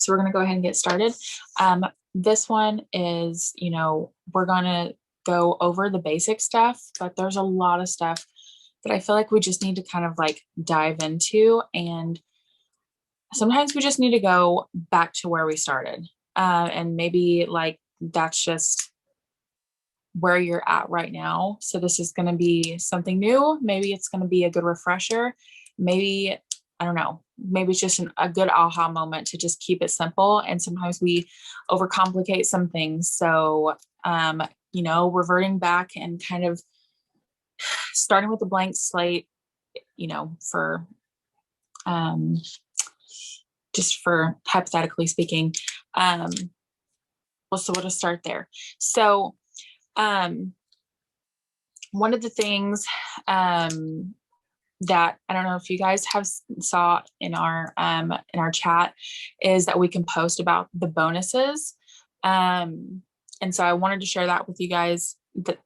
So we're going to go ahead and get started. This one is, we're going to go over the basic stuff, but there's a lot of stuff that I feel like we just need to kind of like dive into. And sometimes we just need to go back to where we started. And maybe like that's just where you're at right now. So this is going to be something new. Maybe it's going to be a good refresher. Maybe, I don't know, maybe it's just a good aha moment to just keep it simple. And sometimes we overcomplicate some things. So, reverting back and kind of starting with a blank slate, for just for hypothetically speaking. So we'll just start there. So, one of the things that I don't know if you guys have saw in our chat is that we can post about the bonuses. And so I wanted to share that with you guys that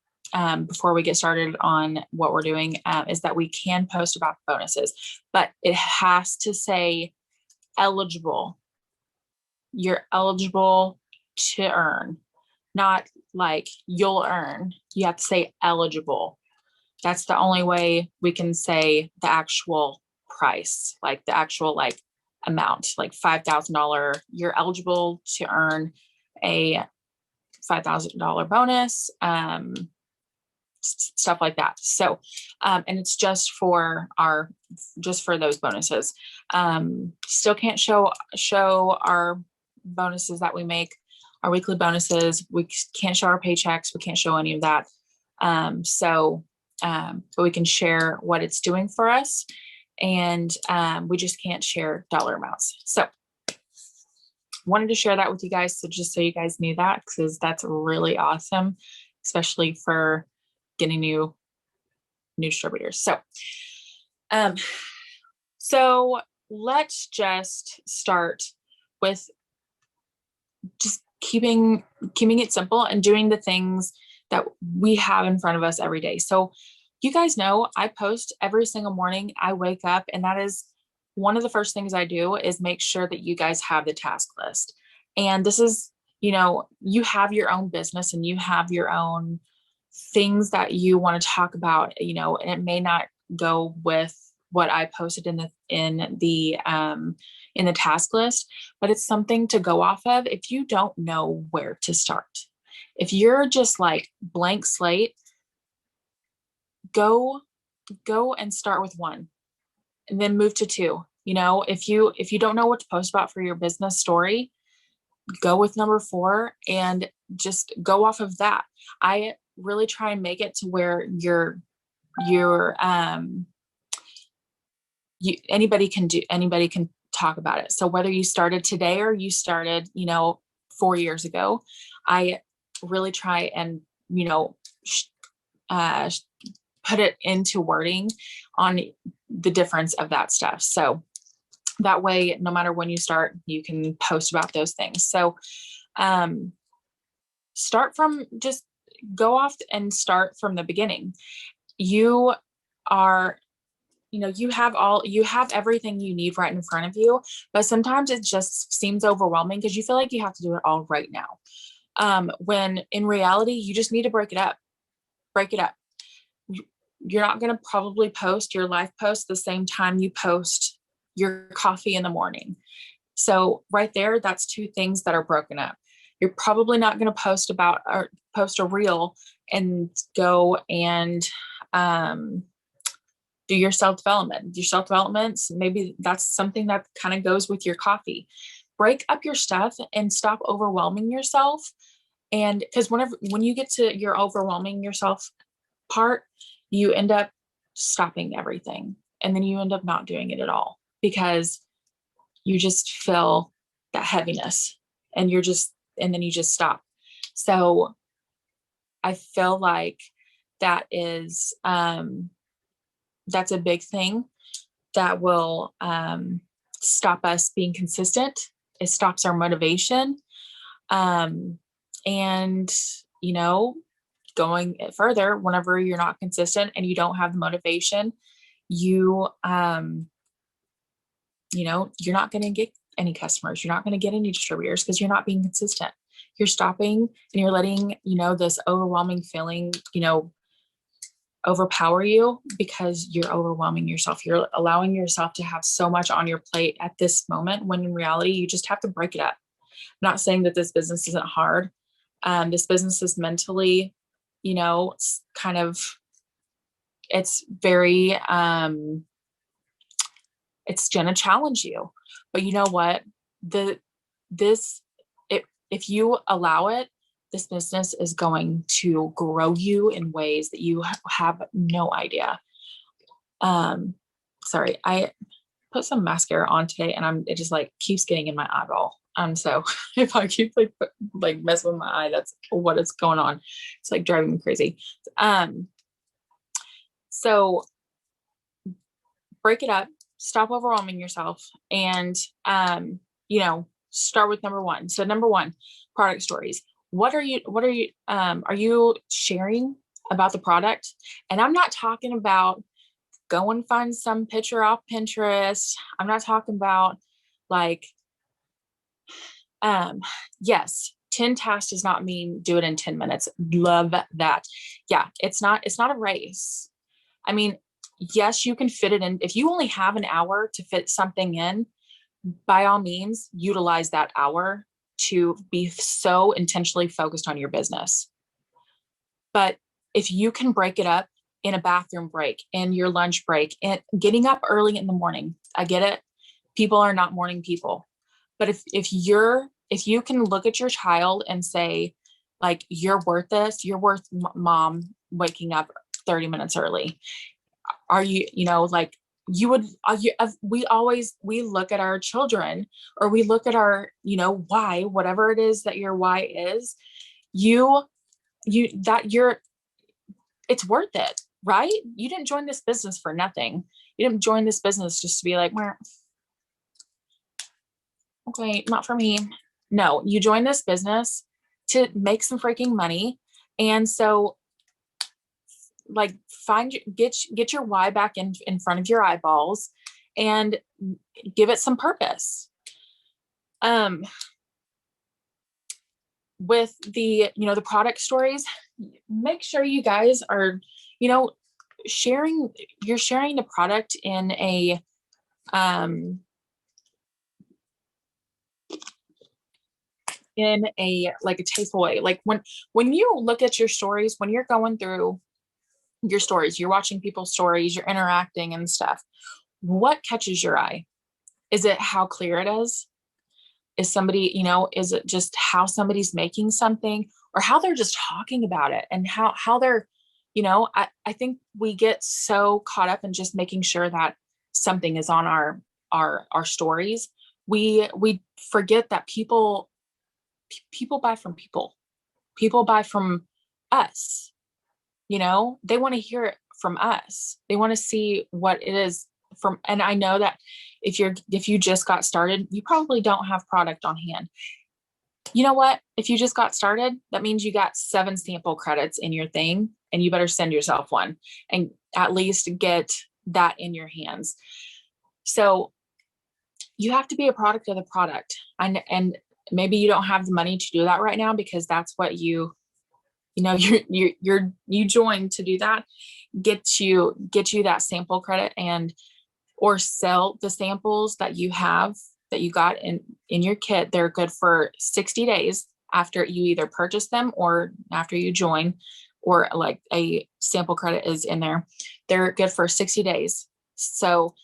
before we get started on what we're doing, is that we can post about bonuses, but it has to say eligible. You're eligible to earn, not like you'll earn. You have to say eligible. That's the only way we can say the actual price, like the actual like amount, like $5,000. You're eligible to earn a $5,000 bonus, stuff like that. So, and it's just for those bonuses. Still can't show our bonuses that we make, our weekly bonuses. We can't show our paychecks. We can't show any of that. But we can share what it's doing for us, and we just can't share dollar amounts. So wanted to share that with you guys. So just so you guys knew that, because that's really awesome, especially for getting new distributors. So let's just start with just keeping it simple and doing the things that we have in front of us every day. So you guys know I post every single morning. I wake up, and that is one of the first things I do is make sure that you guys have the task list. And this is, you have your own business and you have your own things that you want to talk about, and it may not go with what I posted in the task list, but it's something to go off of if you don't know where to start. If you're just like blank slate, go and start with one and then move to two. If you don't know what to post about for your business story, go with number 4 and just go off of that. I really try and make it to where anybody can talk about it. So whether you started today or you started, 4 years ago, I really try and, put it into wording on the difference of that stuff. So that way, no matter when you start, you can post about those things. So, just go off and start from the beginning. You are, you have everything you need right in front of you, but sometimes it just seems overwhelming because you feel like you have to do it all right now. When in reality, you just need to break it up. You're not going to probably post your life post the same time you post your coffee in the morning. So right there, that's 2 things that are broken up. You're probably not going to post a reel and go and do your self-development. Your self-development, maybe that's something that kind of goes with your coffee. Break up your stuff and stop overwhelming yourself. And because when you get to your overwhelming yourself part, you end up stopping everything. And then you end up not doing it at all because you just feel that heaviness and then you just stop. So I feel like that is, that's a big thing that will stop us being consistent. It stops our motivation. And, going further, whenever you're not consistent and you don't have the motivation, you're not going to any customers. You're not going to get any distributors because you're not being consistent. You're stopping and you're letting, this overwhelming feeling, overpower you because you're overwhelming yourself. You're allowing yourself to have so much on your plate at this moment when in reality, you just have to break it up. I'm not saying that this business isn't hard. This business is mentally, it's kind of, it's very, it's going to challenge you, but you know what? If you allow it, this business is going to grow you in ways that you have no idea. Sorry, I put some mascara on today and it just like keeps getting in my eyeball. So if I keep like messing with my eye, that's what is going on. It's like driving me crazy. So break it up, stop overwhelming yourself, and, start with number one. So number one, product stories. Are you sharing about the product? And I'm not talking about go and find some picture off Pinterest. I'm not talking about like, yes, 10 tasks does not mean do it in 10 minutes. Love that. Yeah. It's not a race. I mean, yes, you can fit it in. If you only have an hour to fit something in, by all means, utilize that hour to be so intentionally focused on your business. But if you can break it up in a bathroom break, in your lunch break, and getting up early in the morning, I get it. People are not morning people. But if you can look at your child and say, like, you're worth this, you're worth mom waking up 30 minutes early. Are you, like, you would, we look at our children, or we look at our, why, whatever it is that your why is, it's worth it, right? You didn't join this business for nothing. You didn't join this business just to be like, okay, not for me. No, you joined this business to make some freaking money. And so, like, get your why back in front of your eyeballs and give it some purpose. With the, the product stories, make sure you guys are, sharing the product in a, like a tasteful way. Like when you look at your stories, when you're going through your stories, you're watching people's stories, you're interacting and stuff, what catches your eye? Is it how clear it is? Is somebody, is it just how somebody's making something, or how they're just talking about it, and how they're, I think we get so caught up in just making sure that something is on our stories. We forget that people buy from people. People buy from us. They want to hear it from us. They want to see what it is from. And I know that if you just got started, you probably don't have product on hand. You know what? If you just got started, that means you got 7 sample credits in your thing, and you better send yourself one and at least get that in your hands. So you have to be a product of the product. And maybe you don't have the money to do that right now, because that's what you joined to do that. Get you that sample credit, or sell the samples that you got in your kit. They're good for 60 days after you either purchase them or after you join, or like a sample credit is in there. They're good for 60 days. So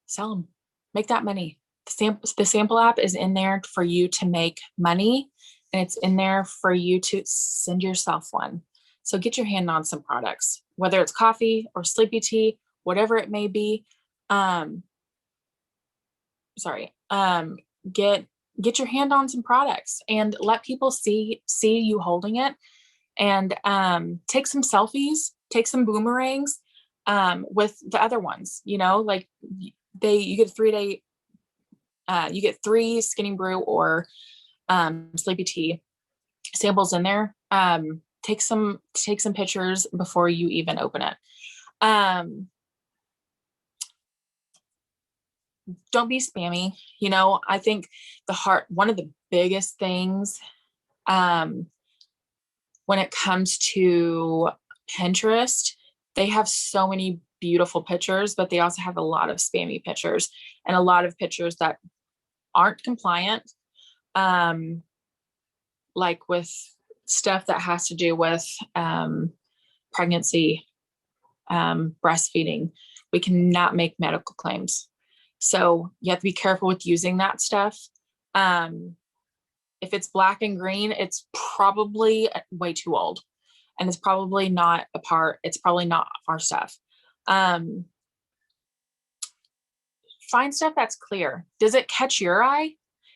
sell them, make that money. The sample app is in there for you to make money, and it's in there for you to send yourself one. So get your hand on some products, whether it's coffee or sleepy tea, whatever it may be. Get your hand on some products and let people see you holding it, and take some selfies, take some boomerangs with the other ones. Like you get 3-day, you get 3 Skinny Brew or sleepy tea samples in there. Take some pictures before you even open it. don't be spammy. I think one of the biggest things, um, when it comes to Pinterest, they have so many beautiful pictures, but they also have a lot of spammy pictures and a lot of pictures that aren't compliant. Um, like with stuff that has to do with pregnancy, breastfeeding, we cannot make medical claims. So you have to be careful with using that stuff. If it's black and green, it's probably way too old, and it's probably not it's probably not our stuff. Um, find stuff that's clear. Does it catch your eye?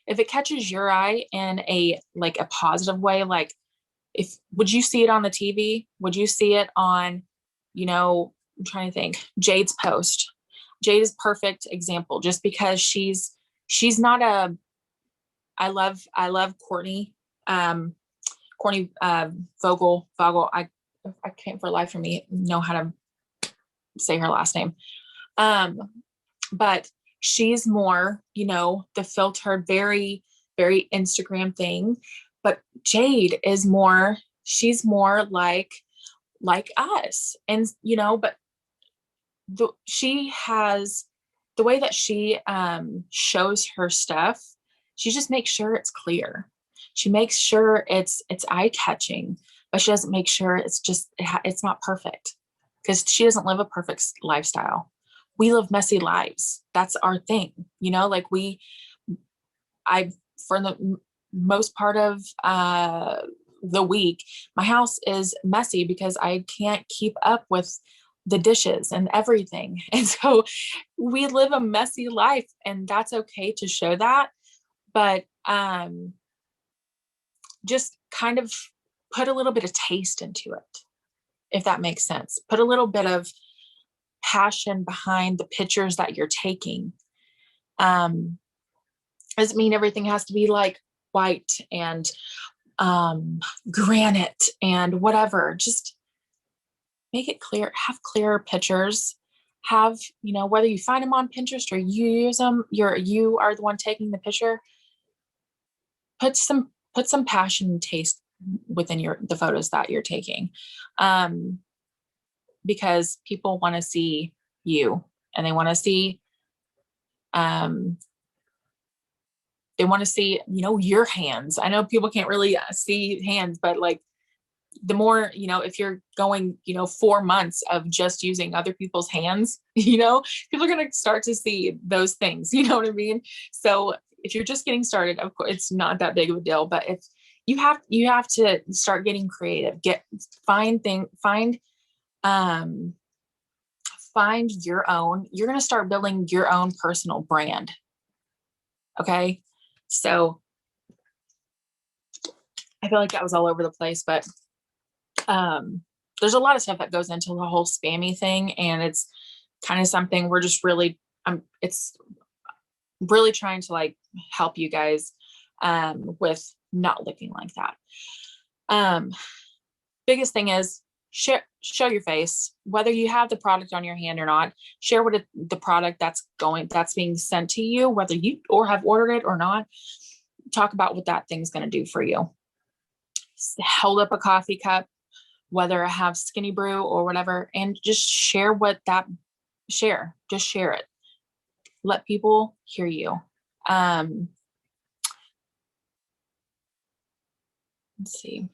If it catches your eye in a positive way, like, if would you see it on the TV? Would you see it on, I'm trying to think, Jade's post. Jade is perfect example, just because she's not a, I love Courtney, Courtney Vogel. I can't for life for me know how to say her last name. But she's more, the filtered, very, very Instagram thing. But Jade is more, she's more like us. And, but she has the way that she shows her stuff, she just makes sure it's clear. She makes sure it's eye catching, but she doesn't make sure it's not perfect, because she doesn't live a perfect lifestyle. We live messy lives. That's our thing, like I, for the most part of the week, my house is messy because I can't keep up with the dishes and everything. And so we live a messy life, and that's okay to show that. But just kind of put a little bit of taste into it, if that makes sense. Put a little bit of passion behind the pictures that you're taking. Doesn't mean everything has to be like white and granite and whatever. Just make it clear, have clearer pictures, have, whether you find them on Pinterest or you use them, you are the one taking the picture. Put some passion and taste within the photos that you're taking. Because people want to see you, and they want to see, your hands. I know people can't really see hands, but like, the more, if you're going, 4 months of just using other people's hands, people are going to start to see those things, you know what I mean? So if you're just getting started, of course, it's not that big of a deal, but if you have to start getting creative, find your own, you're going to start building your own personal brand. Okay. So I feel like that was all over the place, but there's a lot of stuff that goes into the whole spammy thing, and it's kind of something we're just really, it's really trying to like help you guys with not looking like that. Biggest thing is show your face, whether you have the product on your hand or not. Share the product that's being sent to you, whether you or have ordered it or not. Talk about what that thing's going to do for you. Hold up a coffee cup, whether I have Skinny Brew or whatever, and just share just share it. Let people hear you. Let's see.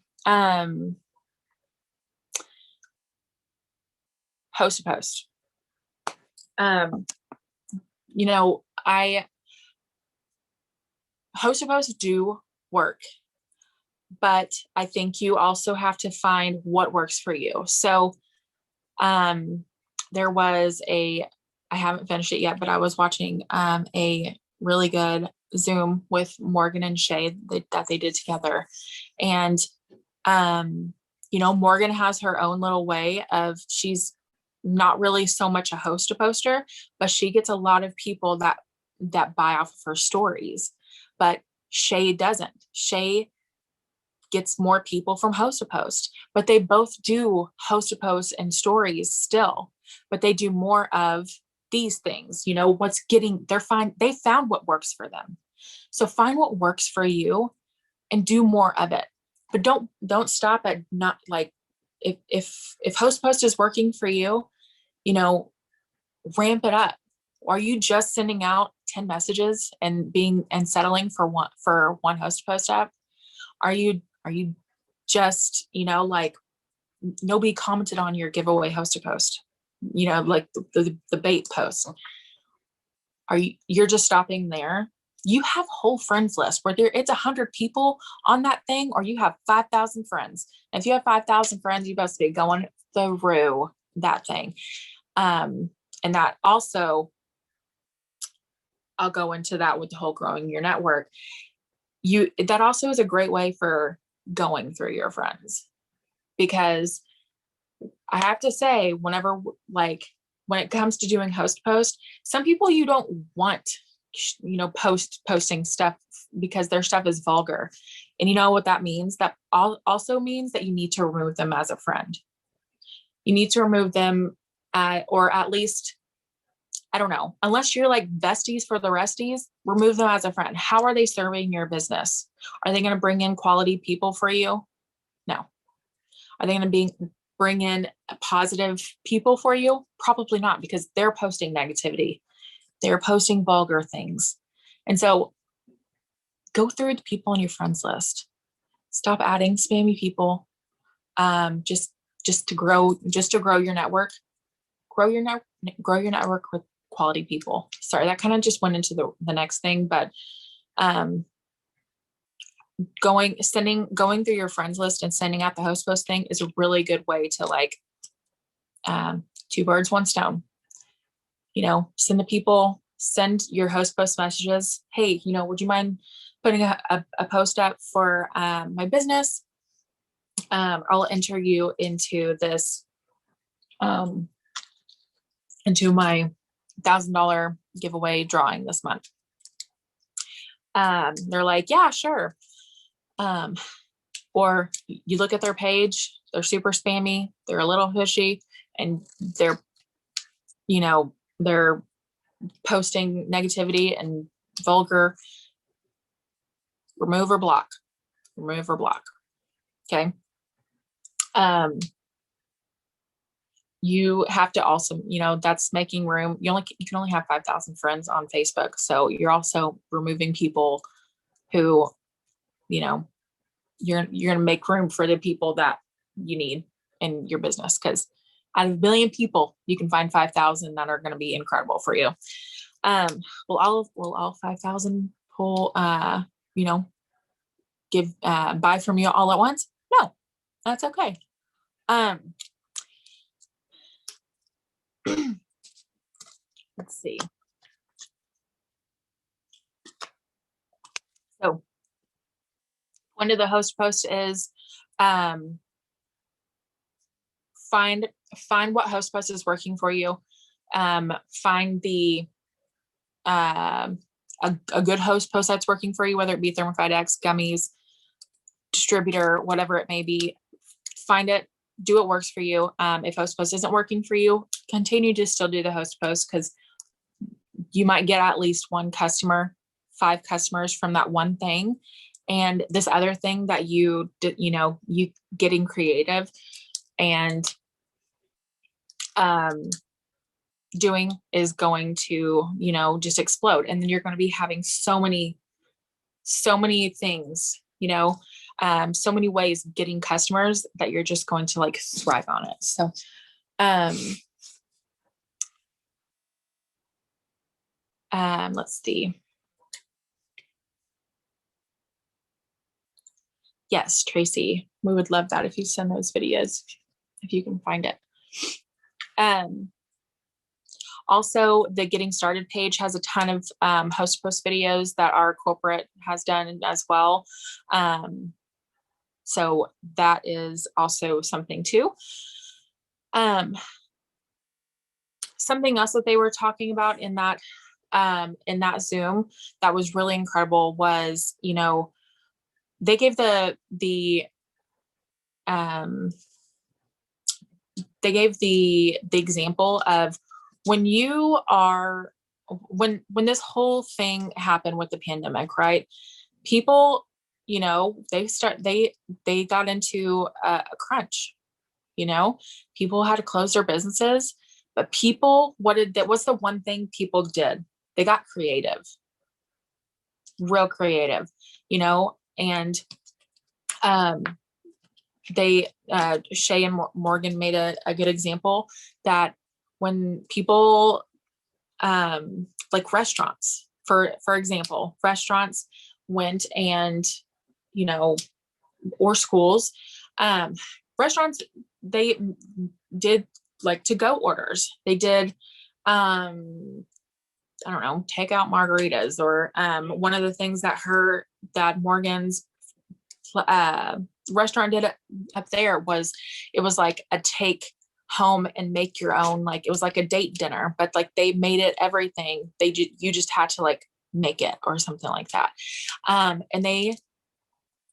Host to post. Host to post do work, but I think you also have to find what works for you. So, there was I haven't finished it yet, but I was watching a really good Zoom with Morgan and Shay that they did together. And, Morgan has her own little way of, she's not really so much a host to poster, but she gets a lot of people that buy off of her stories. But Shay doesn't. Shay gets more people from host to post, but they both do host to post and stories still, but they do more of these things, they found what works for them. So find what works for you and do more of it. But don't stop at not like, if HostPost is working for you, ramp it up. Are you just sending out 10 messages and settling for one HostPost app? Are you just, like, nobody commented on your giveaway hosted post, like the bait post? You're just stopping there? You have whole friends list where it's 100 people on that thing, or you have 5,000 friends. And if you have 5,000 friends, you must be going through that thing. And that also, I'll go into that with the whole growing your network. That also is a great way for going through your friends, because I have to say, when it comes to doing HostPost, some people you don't want, posting stuff because their stuff is vulgar. And you know what that means? That also means that you need to remove them as a friend. You need to remove them, or at least, I don't know, unless you're like besties for the resties, remove them as a friend. How are they serving your business? Are they going to bring in quality people for you? No. Are they going to bring in positive people for you? Probably not, because they're posting negativity. They're posting vulgar things. And so go through the people on your friends list. Stop adding spammy people. Just to grow your network. Grow your network with quality people. Sorry, that kind of just went into the next thing, but going through your friends list and sending out the HostPost thing is a really good way to, like, two birds, one stone. Send your HostPost messages. Hey, would you mind putting a post up for my business? I'll enter you into this, into my $1,000 giveaway drawing this month. They're like, yeah, sure. Or you look at their page, they're super spammy, they're a little pushy, and they're posting negativity and vulgar. Remove or block. Okay. You have to also, that's making room. You can only have 5,000 friends on Facebook. So you're also removing people who, you're going to make room for the people that you need in your business. Because out of a billion people, you can find 5,000 that are going to be incredible for you. Will all 5,000 pull, give, buy from you all at once? No, that's okay. Let's see. So one of the HostPost is, find what HostPost is working for you. Find the a good HostPost that's working for you, whether it be Thermify X, gummies, distributor, whatever it may be. Find it, do what works for you. If HostPost isn't working for you, continue to still do the HostPost, because you might get at least 5 customers from that one thing. And this other thing that you getting creative and doing is going to, just explode. And then you're going to be having so many things, so many ways of getting customers that you're just going to, like, thrive on it. So, let's see. Yes, Tracy, we would love that if you send those videos, if you can find it. Also, the Getting Started page has a ton of HostPost videos that our corporate has done as well. So that is also something too. Something else that they were talking about in that Zoom that was really incredible was, they gave the example of when you are, when this whole thing happened with the pandemic, right? People, they got into a crunch, people had to close their businesses, but what's the one thing people did? They got creative, real creative, and um, Shay and Morgan made a good example that when people, like restaurants, for example, restaurants went and, you know, or schools, um, restaurants, they did like to go orders. They did, I don't know, take out margaritas, or one of the things that Morgan's uh, restaurant did up there was, it was like a take home and make your own, like it was like a date dinner, but like they made it everything. You just had to like make it or something like that. And they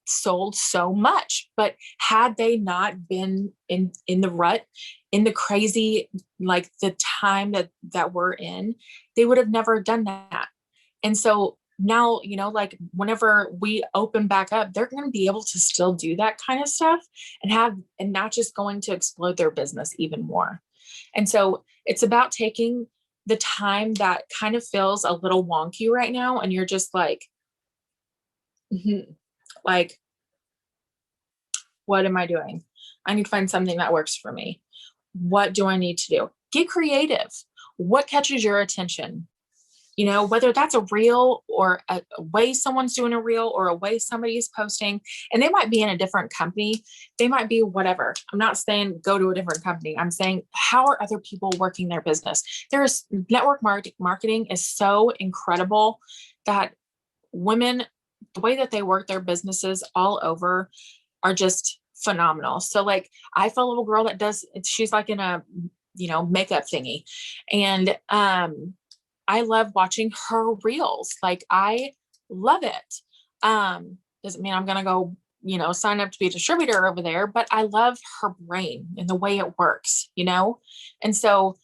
sold so much, but had they not been in the rut, in the crazy, like the time that we're in, they would have never done that. And so now, like whenever we open back up, they're going to be able to still do that kind of stuff and not just going to explode their business even more. And so it's about taking the time that kind of feels a little wonky right now, and you're just like, like, what am I doing? I need to find something that works for me. What do I need to do? Get creative. What catches your attention? Whether that's a reel or a way someone's doing a reel or a way somebody's posting, and they might be in a different company. They might be whatever. I'm not saying go to a different company. I'm saying, how are other people working their business? There's network marketing is so incredible that women, the way that they work their businesses all over are just phenomenal. So like I follow a little girl that she's like in a, makeup thingy. And, I love watching her reels. Like I love it. Doesn't mean I'm going to go, sign up to be a distributor over there, but I love her brain and the way it works, And so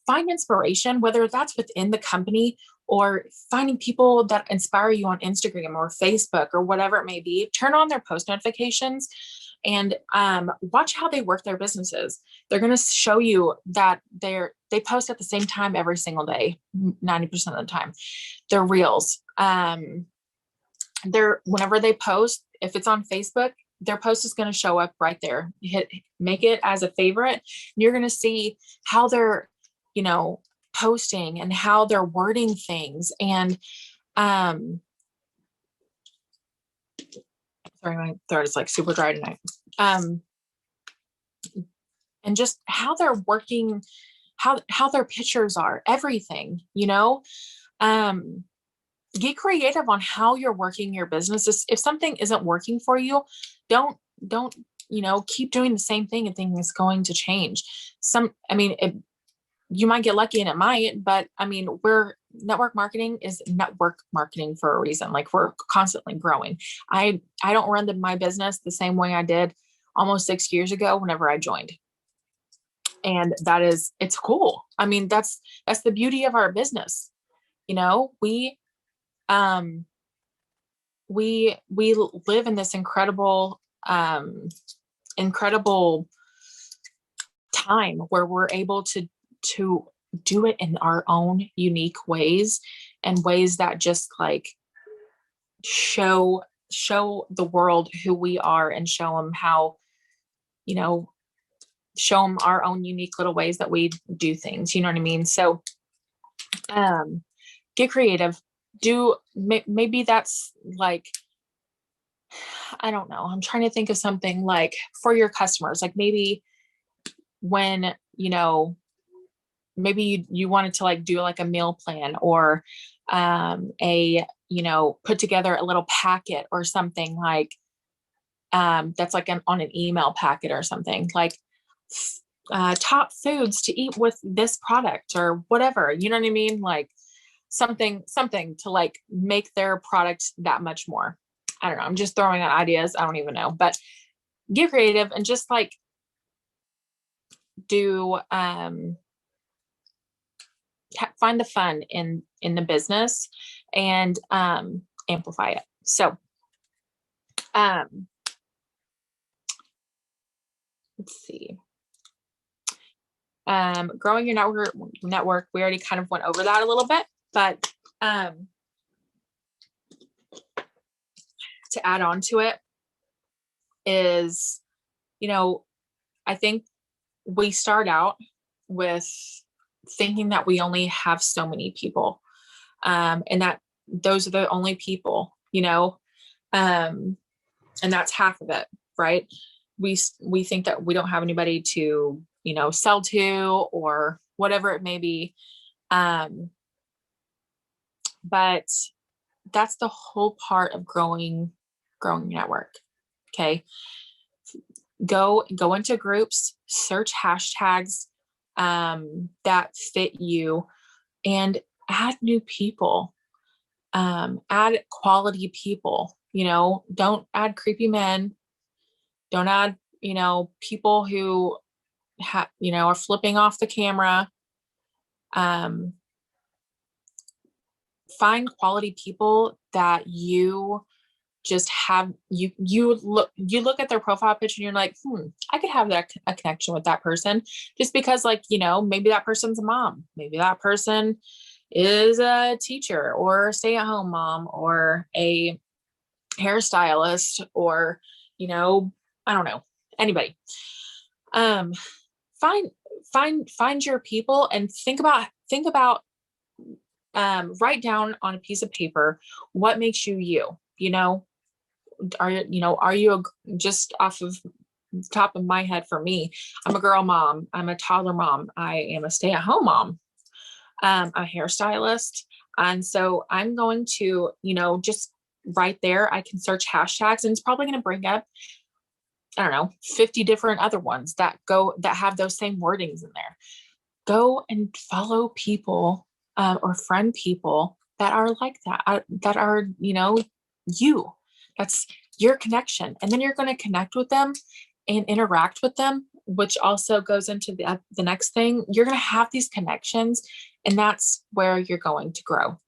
find inspiration, whether that's within the company or finding people that inspire you on Instagram or Facebook or whatever it may be. Turn on their post notifications and watch how they work their businesses. They're going to show you that they post at the same time every single day, 90% of the time. Their reels. Whenever they post, if it's on Facebook, their post is going to show up right there. Make it as a favorite. And you're going to see how they're, posting and how they're wording things. And sorry, my throat is like super dry tonight. And just how they're working, how their pictures are, everything, get creative on how you're working your business. If something isn't working for you, don't, keep doing the same thing and thinking it's going to change. You might get lucky and it might, but network marketing is network marketing for a reason. Like we're constantly growing. I don't run my business the same way I did almost 6 years ago whenever I joined. And it's cool. That's the beauty of our business. We live in this incredible time where we're able to do it in our own unique ways, and ways that just like show the world who we are, and show them how, show them our own unique little ways that we do things. You know what I mean? So, get creative. Maybe that's like, I don't know. I'm trying to think of something like for your customers, like maybe when, maybe you wanted to like do like a meal plan, or put together a little packet or something like, that's like on an email packet or something like, top foods to eat with this product or whatever, you know what I mean? Like something to like make their product that much more. I don't know. I'm just throwing out ideas. I don't even know, but get creative and just like do, find the fun in the business and amplify it. So let's see. Growing your network, we already kind of went over that a little bit, but to add on to it is, I think we start out with thinking that we only have so many people, and that those are the only people, and that's half of it, right? We think that we don't have anybody to, sell to or whatever it may be. But that's the whole part of growing your network. Okay. Go into groups, search hashtags that fit you, and add new people, add quality people. Don't add creepy men, don't add people who are flipping off the camera. Find quality people that you just have, you look at their profile picture and you're like, I could have a connection with that person, just because, like, maybe that person's a mom, maybe that person is a teacher or a stay-at-home mom or a hairstylist, or I don't know, anybody. Find your people and think about write down on a piece of paper what makes you. Are you just off of the top of my head, for me, I'm a girl mom, I'm a toddler mom, I am a stay-at-home mom, I'm a hairstylist. And so I'm going to, just right there, I can search hashtags and it's probably going to bring up, I don't know, 50 different other ones that have those same wordings in there. Go and follow people or friend people that are like that, that are, that's your connection. And then you're going to connect with them and interact with them, which also goes into the next thing. You're going to have these connections, and that's where you're going to grow.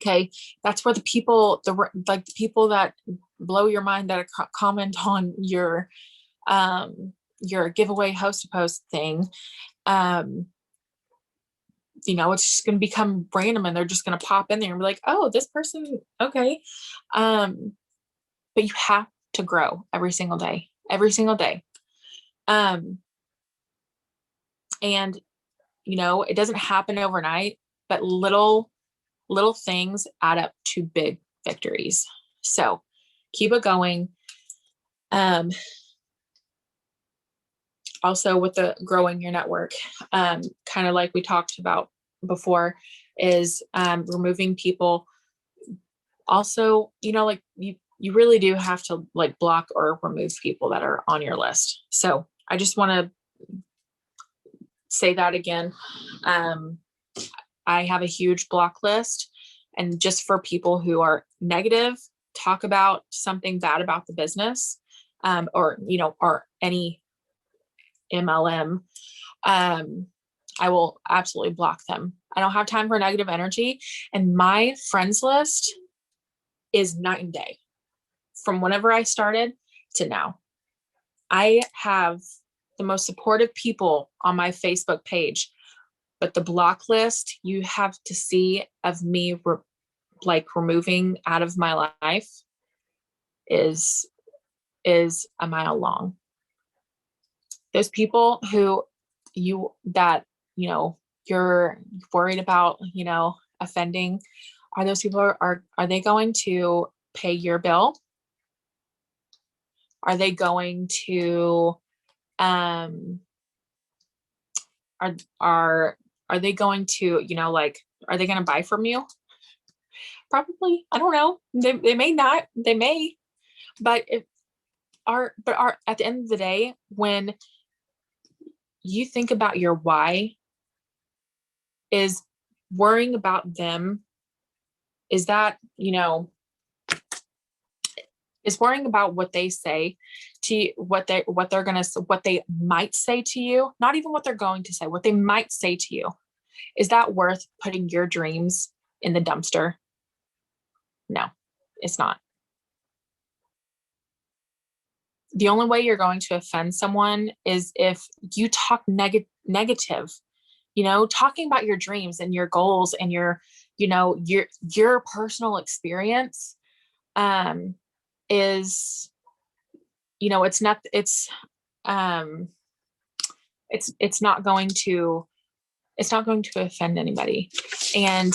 Okay. That's where the people that blow your mind, that comment on your giveaway host to post thing, it's just going to become random, and they're just going to pop in there and be like, oh, this person. Okay. But you have to grow every single day. And it doesn't happen overnight, but little things add up to big victories. So keep it going. Also with the growing your network, kind of like we talked about before, is removing people. Also, like you really do have to like block or remove people that are on your list. So I just want to say that again. I have a huge block list, and just for people who are negative, talk about something bad about the business, or any MLM, I will absolutely block them. I don't have time for negative energy. And my friends list is night and day from whenever I started to now. I have the most supportive people on my Facebook page, but the block list you have to see of me removing out of my life is a mile long. Those people who you're worried about, offending, are those people are they going to pay your bill? Are they going to are they going to, are they going to buy from you? Probably. I don't know. They may not. They may. But at the end of the day, when you think about your why, is worrying about them, is that, is worrying about what they say to you, what they might say to you, not even what they're going to say, what they might say to you. Is that worth putting your dreams in the dumpster? No, it's not. The only way you're going to offend someone is if you talk negative, talking about your dreams and your goals and your personal experience, is, it's not, um, it's not going to, offend anybody. And,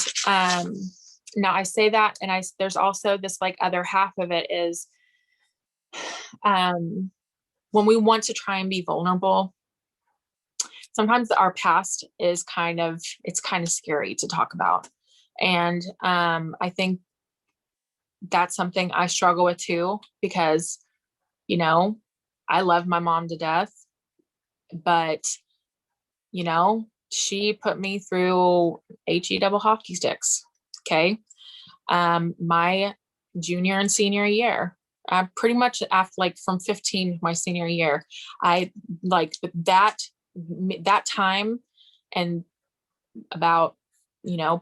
now I say that, and there's also this like other half of it is, when we want to try and be vulnerable, sometimes our past is it's kind of scary to talk about. And I think that's something I struggle with too, because, I love my mom to death, but, she put me through HE double hockey sticks. Okay. My junior and senior year, pretty much after like from 15, my senior year, I like that time, and about,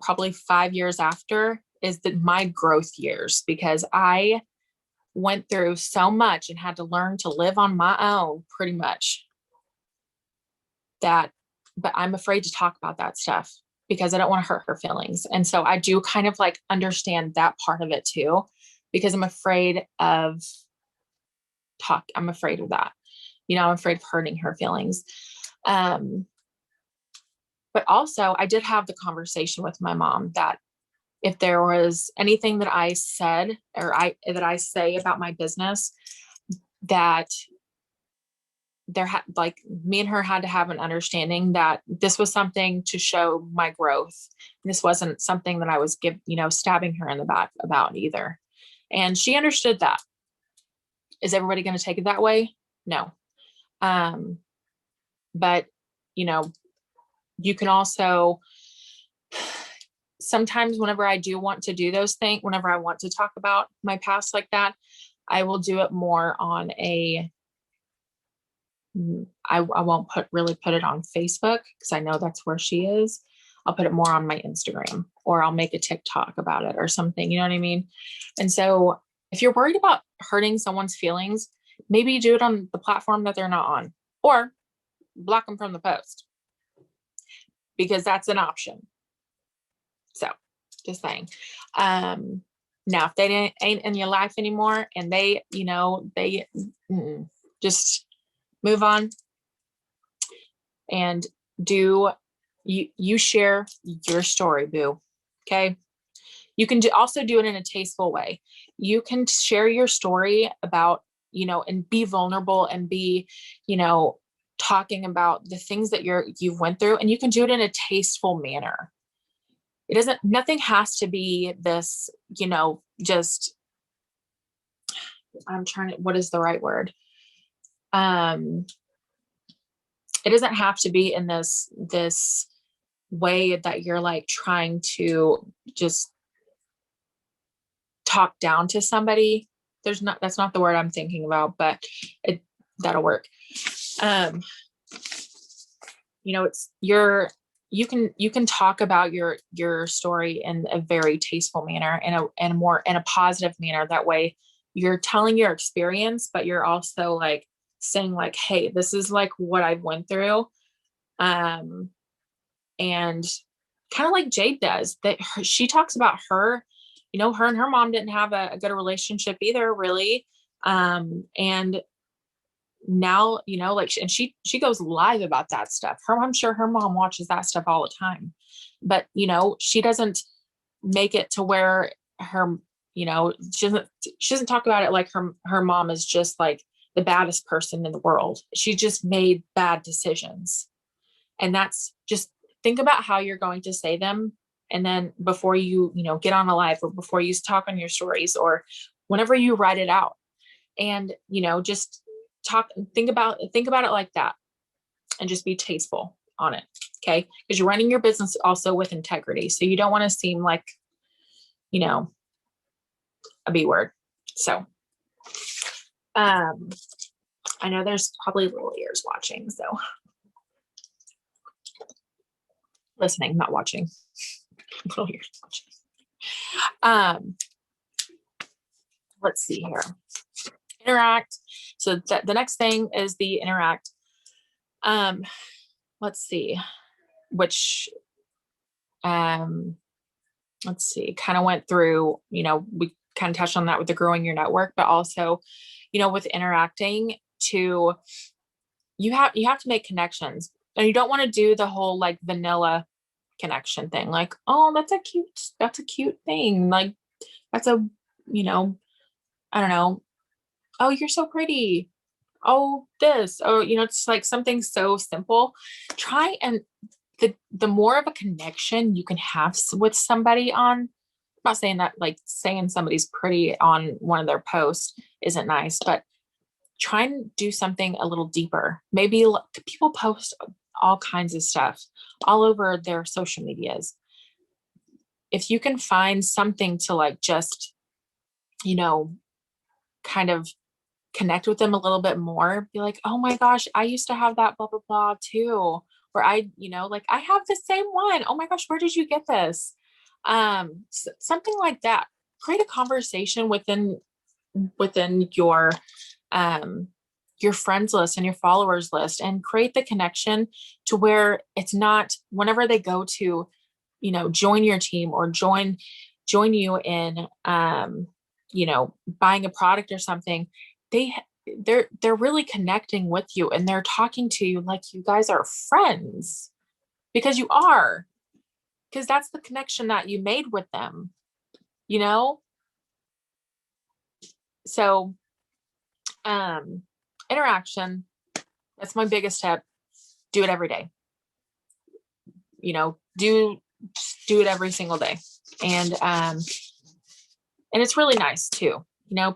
probably 5 years after is my growth years, because I went through so much and had to learn to live on my own pretty much, that, but I'm afraid to talk about that stuff because I don't want to hurt her feelings. And so I do kind of like understand that part of it too, because I'm afraid of I'm afraid of that. I'm afraid of hurting her feelings. But also I did have the conversation with my mom that if there was anything that I said or that I say about my business, that like me and her had to have an understanding that this was something to show my growth. This wasn't something that I was stabbing her in the back about either. And she understood that. Is everybody going to take it that way? No. But you can also, sometimes whenever I do want to do those things, whenever I want to talk about my past like that, I will do it more on I won't really put it on Facebook because I know that's where she is. I'll put it more on my Instagram, or I'll make a TikTok about it or something. You know what I mean? And so if you're worried about hurting someone's feelings, maybe you do it on the platform that they're not on, or block them from the post, because that's an option. So just saying. Now, if they ain't in your life anymore and they just move on and you share your story, boo. Okay. You can also do it in a tasteful way. You can share your story about, and be vulnerable and be, talking about the things that you've went through, and you can do it in a tasteful manner. Nothing has to be this, just, what is the right word? It doesn't have to be in this way that you're like trying to just talk down to somebody. That's not the word I'm thinking about, but that'll work. You can talk about your story in a very tasteful manner, and a positive manner. That way you're telling your experience, but you're also like saying like, hey, this is like what I went through. And kind of like Jade does, that she talks about her and her mom didn't have a good relationship either, really. And now, and she goes live about that stuff. I'm sure her mom watches that stuff all the time, but she doesn't make it to where she doesn't talk about it like her mom is just like the baddest person in the world. She just made bad decisions. And that's just, think about how you're going to say them. And then before you get on a live, or before you talk on your stories, or whenever you write it out, and, just think about it like that, and just be tasteful on it. Okay. Because you're running your business also with integrity. So you don't want to seem like, a B word. So, I know there's probably little ears watching, so. listening, not watching. Little ears watching. Let's see here. Interact. So the next thing is the interact. Let's see, which let's see, kind of went through, we kind of touched on that with the growing your network, but also, with interacting to, you have to make connections, and you don't want to do the whole like vanilla connection thing. Like, oh, that's a cute thing. Like that's a, I don't know. Oh, you're so pretty. Oh, this. Oh, it's like something so simple. Try and the more of a connection you can have with somebody on, I'm not saying that like saying somebody's pretty on one of their posts isn't nice, but try and do something a little deeper. Maybe people post all kinds of stuff all over their social medias. If you can find something to like just, kind of connect with them a little bit more, be like, oh my gosh, I used to have that blah, blah, blah too. Or I, like I have the same one. Oh my gosh, where did you get this? Something like that. Create a conversation within your friends list and your followers list, and create the connection to where it's not whenever they go to, join your team or join you in, buying a product or something, they're really connecting with you, and they're talking to you like you guys are friends, because you are, because that's the connection that you made with them, so interaction, that's my biggest tip. Do it every day. Do it every single day. And it's really nice too.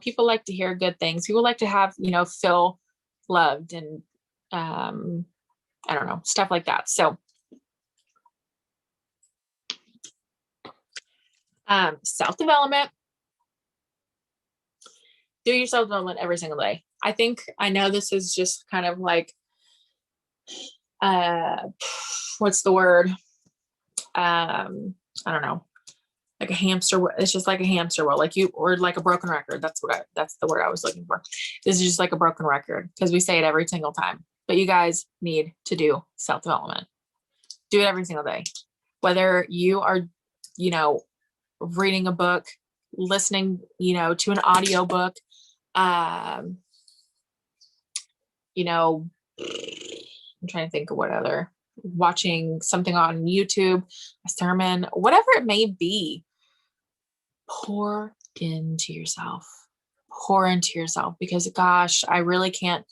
People like to hear good things. People like to have, feel loved, and I don't know, stuff like that. So self-development. Do your self-development every single day. I know this is just kind of like, what's the word? I don't know, like a hamster. It's just like a hamster wheel, or like a broken record. That's the word I was looking for. This is just like a broken record, because we say it every single time, but you guys need to do self-development. Do it every single day. Whether you are, reading a book, listening, to an audio book, I'm trying to think of what other, watching something on YouTube, a sermon, whatever it may be, pour into yourself, because gosh, I really can't,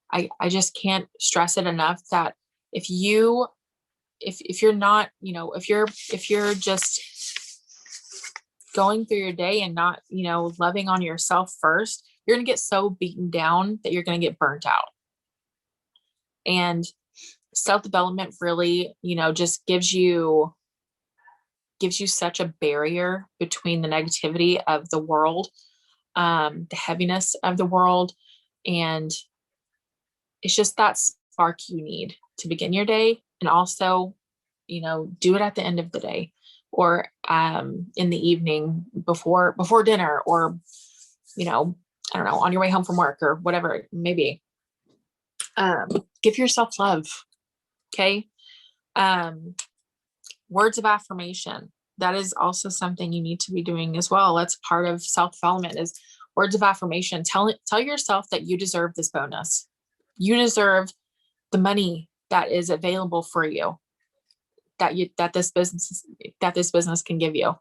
I just can't stress it enough that if you're not, if you're just going through your day and not, loving on yourself first, you're going to get so beaten down that you're going to get burnt out. And self-development really, just gives you such a barrier between the negativity of the world, the heaviness of the world. And it's just that spark you need to begin your day. And also, do it at the end of the day, or in the evening before dinner, or, I don't know, on your way home from work, or whatever it may be. Give yourself love. Okay. Words of affirmation. That is also something you need to be doing as well. That's part of self-development, is words of affirmation. Tell yourself that you deserve this bonus. You deserve the money that is available for you, that this business can give you.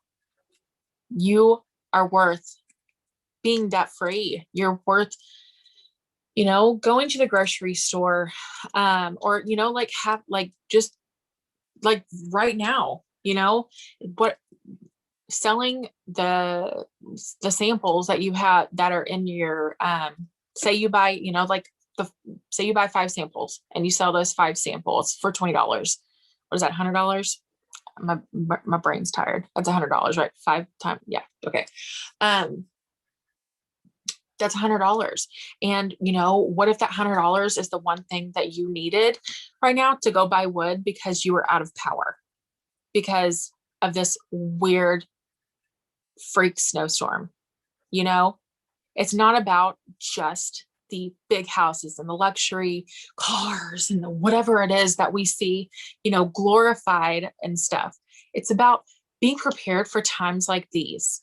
You are worth being debt free. You're worth, going to the grocery store, or, just like right now, what, selling the samples that you have that are in your, say you buy, say you buy 5 samples and you sell those 5 samples for $20. What is that? $100? My brain's tired. That's $100, right? 5 times. Yeah. Okay. That's $100. And what if that $100 is the one thing that you needed right now to go buy wood because you were out of power? because of this weird freak snowstorm. You know, it's not about just the big houses and the luxury cars and the whatever it is that we see, you know, glorified and stuff. It's about being prepared for times like these.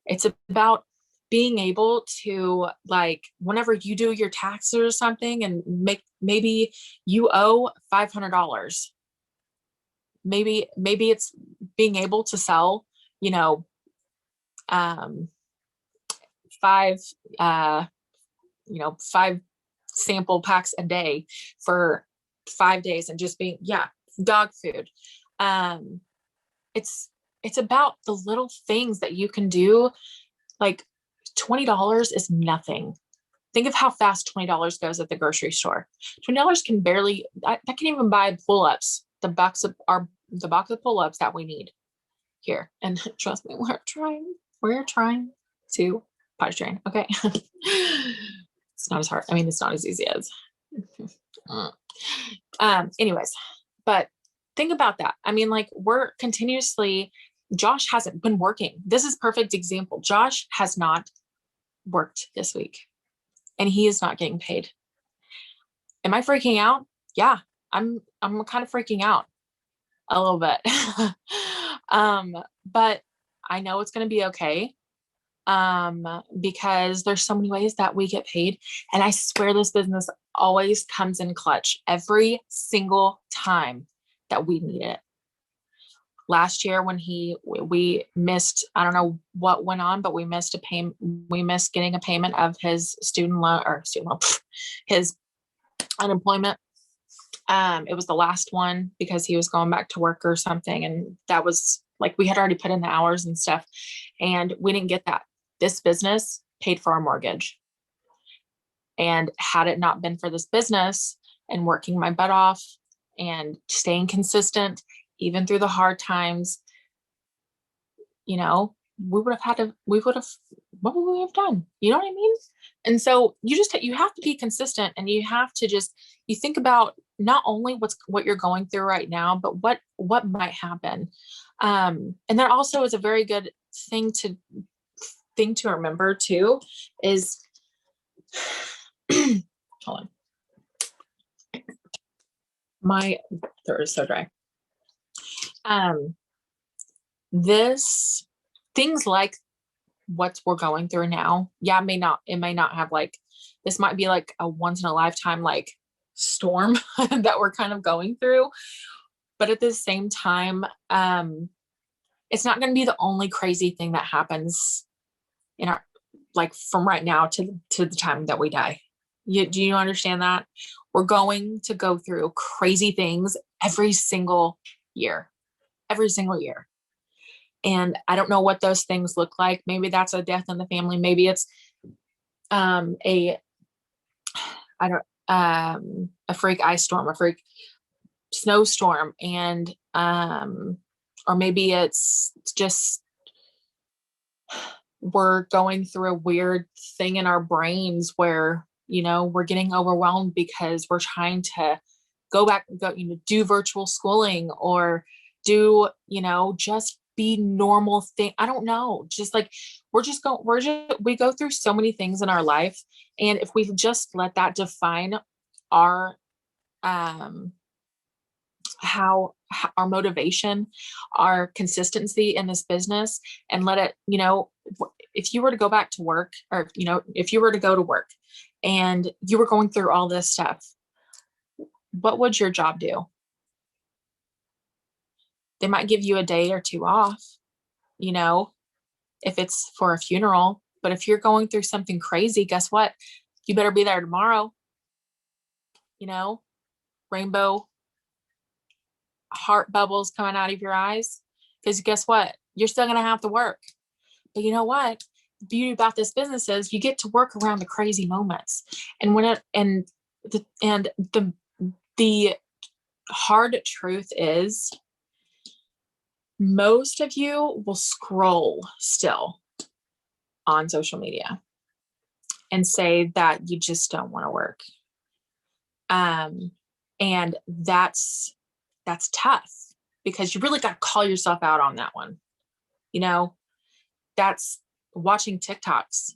It's about being able to, like, whenever you do your taxes or something and maybe you owe $500. Maybe it's being able to sell, you know, um, five, five sample packs a day for 5 days and just being, yeah, dog food. Um, it's about the little things that you can do. Like $20 is nothing. Think of how fast $20 goes at the grocery store. $20 can barely, that can even buy pull-ups, the box of pull-ups that we need here. And trust me, we're trying to potty train. Okay. It's not as hard. I mean, it's not as easy as, anyways, but think about that. I mean, like, we're continuously, Josh hasn't been working. This is perfect example. Josh has not worked this week and he is not getting paid. Am I freaking out? Yeah, I'm kind of freaking out a little bit. But I know it's going to be okay. Because there's so many ways that we get paid. And I swear this business always comes in clutch every single time that we need it. Last year when we missed, I don't know what went on, but we missed getting a payment of his his unemployment. It was the last one because he was going back to work or something. And that was like, we had already put in the hours and stuff and we didn't get that. This business paid for our mortgage. And had it not been for this business and working my butt off and staying consistent, even through the hard times, you know, what would we have done? You know what I mean? And so you have to be consistent, and you have to you think about not only what you're going through right now, but what might happen. And that also is a very good thing to remember too, is, hold on. My throat is so dry. This things like what we're going through now. Yeah, it may not have, like, this might be like a once in a lifetime, like, storm that we're kind of going through. But at the same time, it's not going to be the only crazy thing that happens in our, like, from right now to the time that we die. Do you understand that? We're going to go through crazy things every single year. And I don't know what those things look like. Maybe that's a death in the family. Maybe it's a freak ice storm, a freak snowstorm, and or maybe it's just we're going through a weird thing in our brains where, you know, we're getting overwhelmed because we're trying to do virtual schooling or do, you know, just be normal thing. I don't know. Just like, we go through so many things in our life. And if we just let that define our, how our motivation, our consistency in this business, and let it, you know, if you were to go back to work, or, you know, if you were to go to work and you were going through all this stuff, what would your job do? They might give you a day or two off, you know, if it's for a funeral. But if you're going through something crazy, guess what? You better be there tomorrow, you know, rainbow heart bubbles coming out of your eyes. Because guess what? You're still going to have to work. But you know what? The beauty about this business is you get to work around the crazy moments. And the hard truth is, most of you will scroll still on social media and say that you just don't want to work. And that's tough. because you really got to call yourself out on that one. You know, that's watching TikToks.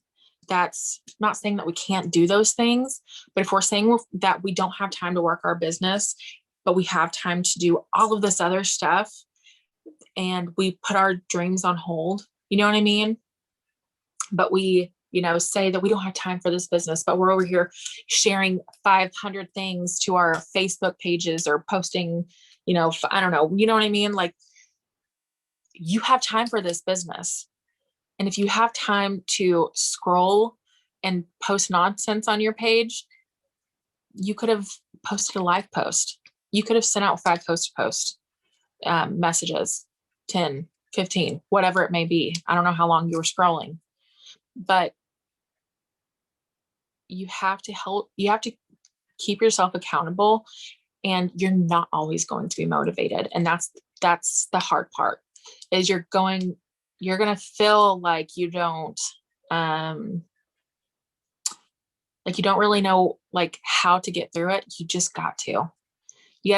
That's not saying that we can't do those things, but if we're saying that we don't have time to work our business, but we have time to do all of this other stuff, and we put our dreams on hold, you know what I mean? But we, say that we don't have time for this business, but we're over here sharing 500 things to our Facebook pages or posting, I don't know, you know what I mean? Like, you have time for this business. And if you have time to scroll and post nonsense on your page, you could have posted a live post. You could have sent out 5 post messages, 10, 15, whatever it may be. I don't know how long you were scrolling, but you have to keep yourself accountable, and you're not always going to be motivated. And that's the hard part, is you're going to feel like you don't really know like how to get through it. You just got to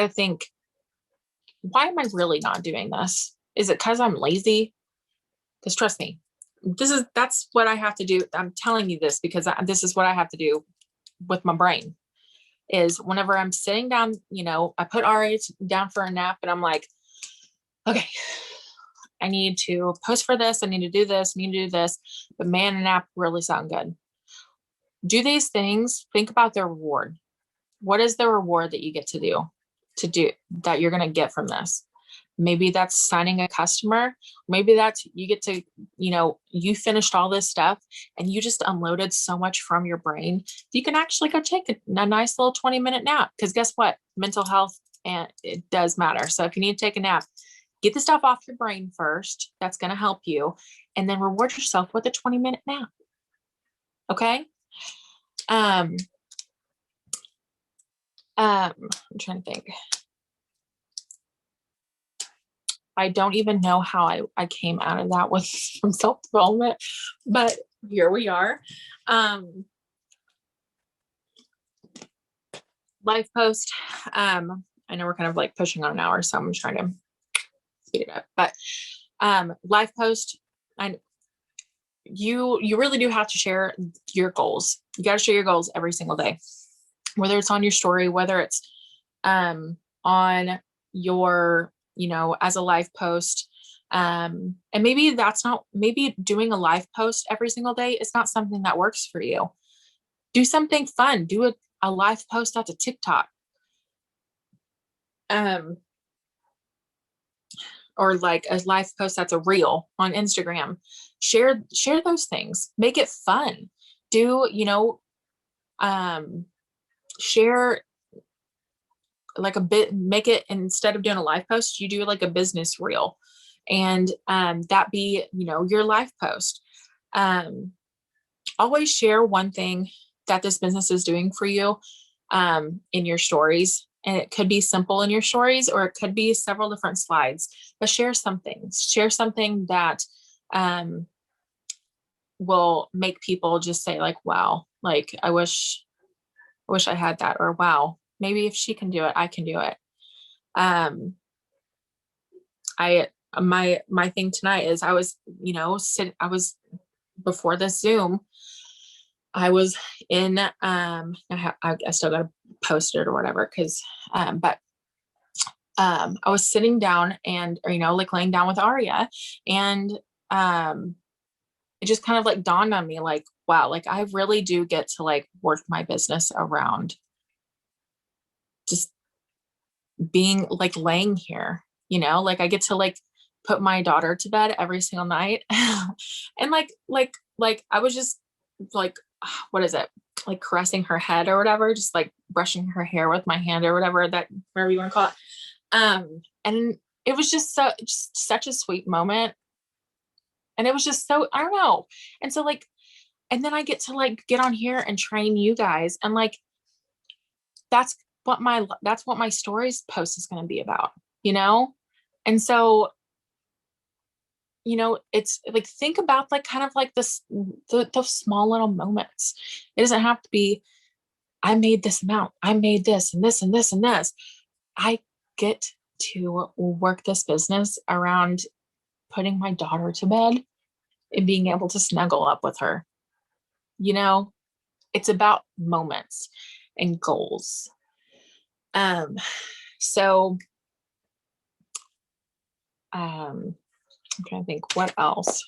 think, why am I really not doing this? Is it because I'm lazy? Because trust me, that's what I have to do. I'm telling you this because this is what I have to do with my brain, is whenever I'm sitting down, I put Ari down for a nap and I'm like, okay, I need to post for this. I need to do this. I need to do this. But man, a nap really sound good. Do these things. Think about the reward. What is the reward that you get to do that you're going to get from this? Maybe that's signing a customer. Maybe that's you get to, you finished all this stuff and you just unloaded so much from your brain. You can actually go take a nice little 20-minute nap, because guess what? Mental health, and it does matter. So if you need to take a nap, get the stuff off your brain first. That's going to help you. And then reward yourself with a 20-minute nap. Okay. I'm trying to think. I don't even know how I came out of that with from self-development, but here we are. Life post. I know we're kind of like pushing on an hour, so I'm trying to speed it up, but life post, you really do have to share your goals. You got to share your goals every single day, whether it's on your story, whether it's on your, as a live post. And maybe maybe doing a live post every single day is not something that works for you. Do something fun. Do a live post that's a TikTok. Or like a live post that's a reel on Instagram. Share those things. Make it fun. Do, share like a bit, make it, instead of doing a live post, you do like a business reel, and that be, your live post. Always share one thing that this business is doing for you in your stories. And it could be simple in your stories, or it could be several different slides, but share something that will make people just say like, wow, like I wish I had that, or wow, maybe if she can do it, I can do it. My thing tonight is I was, before this Zoom, I was in, I still got to post it or whatever. But I was sitting down and, like laying down with Aria, and it just kind of like dawned on me, like, wow, like I really do get to like work my business around just being like laying here, like I get to like put my daughter to bed every single night. And like I was just like, what is it? Like caressing her head or whatever, just like brushing her hair with my hand or whatever you want to call it. And it was just such a sweet moment. And it was just so, I don't know. And so like, and then I get to like get on here and train you guys. And like, that's what my stories post is going to be about, And so, it's like, think about like kind of like this, those small little moments. It doesn't have to be, I made this amount, I made this and this and this and this. I get to work this business around putting my daughter to bed and being able to snuggle up with her. You know, it's about moments and goals. So I'm trying to think what else.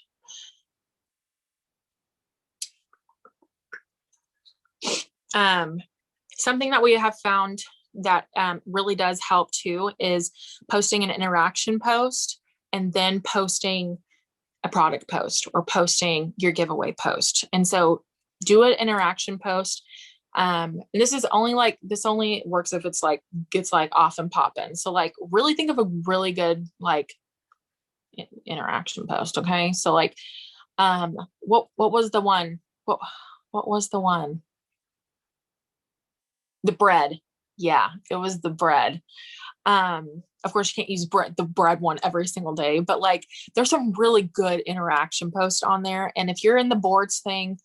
Something that we have found that really does help too is posting an interaction post and then posting a product post or posting your giveaway post. And so do an interaction post. And this only works if it's like gets like off and popping. So like really think of a really good like interaction post. Okay. So like what was the one? What was the one? The bread. Yeah, it was the bread. Of course you can't use the bread one every single day, but like there's some really good interaction posts on there. And if you're in the boards thing,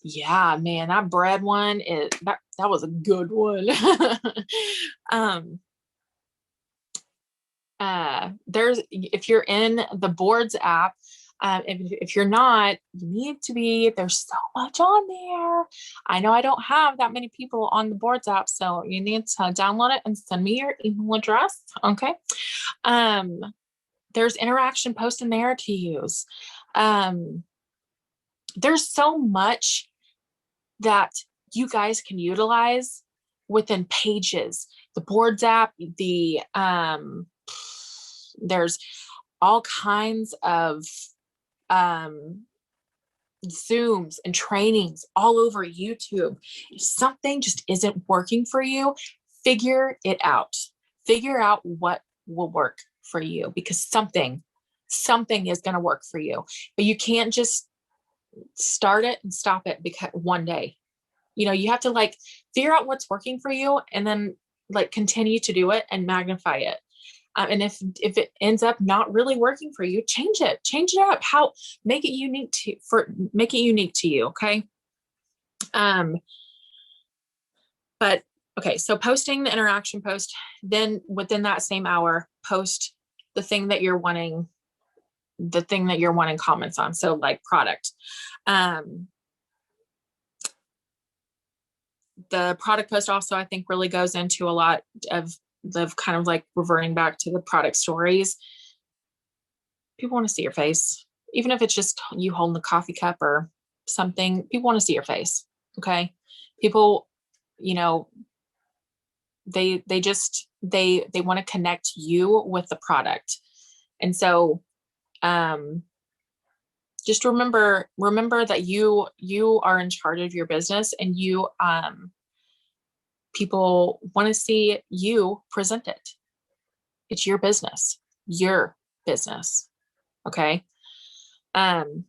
yeah, man, that bread one is that was a good one. There's if you're in the boards app, if you're not, you need to be. There's so much on there. I know I don't have that many people on the boards app, so you need to download it and send me your email address. Okay. There's interaction posts in there to use. There's so much that you guys can utilize within Pages, the boards app, there's all kinds of Zooms and trainings all over YouTube. If something just isn't working for you, figure it out. Figure out what will work for you, because something is going to work for you. But you can't just start it and stop it because one day. You have to like figure out what's working for you and then like continue to do it and magnify it. And if it ends up not really working for you, change it up. Make it unique to you. Okay. But okay. So posting the interaction post, then within that same hour, post the thing that you're wanting comments on. So like product, the product post also, I think, really goes into a lot of kind of like reverting back to the product stories. People want to see your face, even if it's just you holding the coffee cup or something. People want to see your face. Okay. People, they want to connect you with the product. And so, just remember that you are in charge of your business, and people want to see you present it. It's your business. Okay. I'm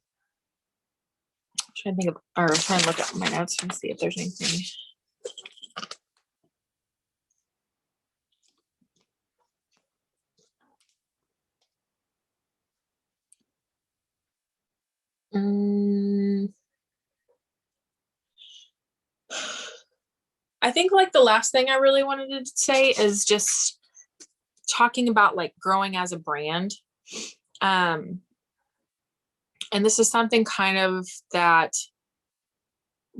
trying to look at my notes and see if there's anything. I think like the last thing I really wanted to say is just talking about like growing as a brand. And this is something kind of that,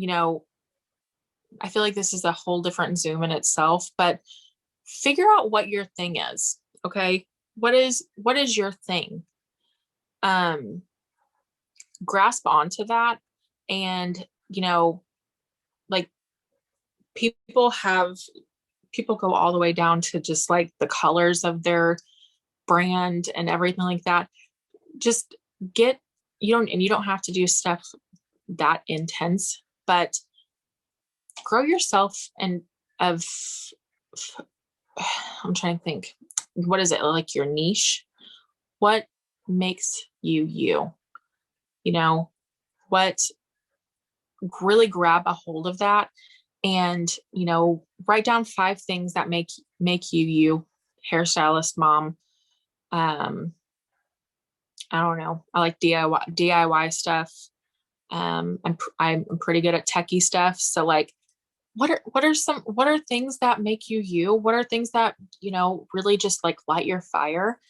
I feel like this is a whole different Zoom in itself, but figure out what your thing is. Okay. What is your thing? Grasp onto that. And, like people go all the way down to just like the colors of their brand and everything like that. Just you don't have to do stuff that intense, but grow yourself and I'm trying to think, what is it, like your niche? What makes you, what really grab a hold of that and, write down 5 things that make you, hairstylist, mom. I don't know. I like DIY stuff. I'm pretty good at techie stuff. So like what are things that make you you? What are things that, really just like light your fire,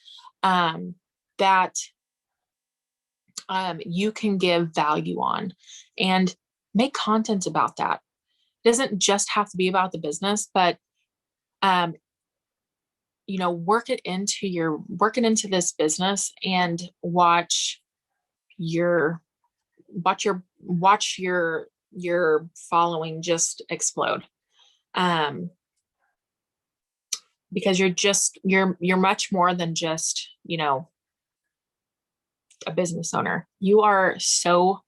that you can give value on, and make content about that. It doesn't just have to be about the business, but um, work it into this business, and your your following just explode. Um, because you're much more than just, a business owner. You are so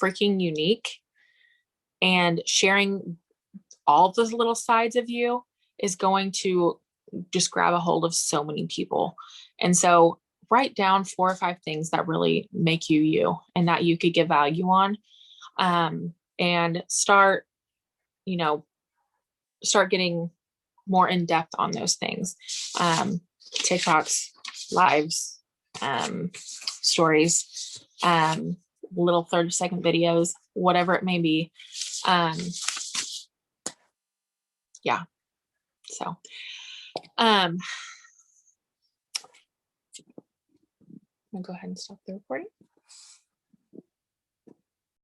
freaking unique, and sharing all those little sides of you is going to just grab a hold of so many people. And so write down 4 or 5 things that really make you you, and that you could give value on, and you know, start getting more in depth on those things. TikToks, lives, stories, little 30-second videos, whatever it may be. Yeah. So, I'm gonna go ahead and stop the recording.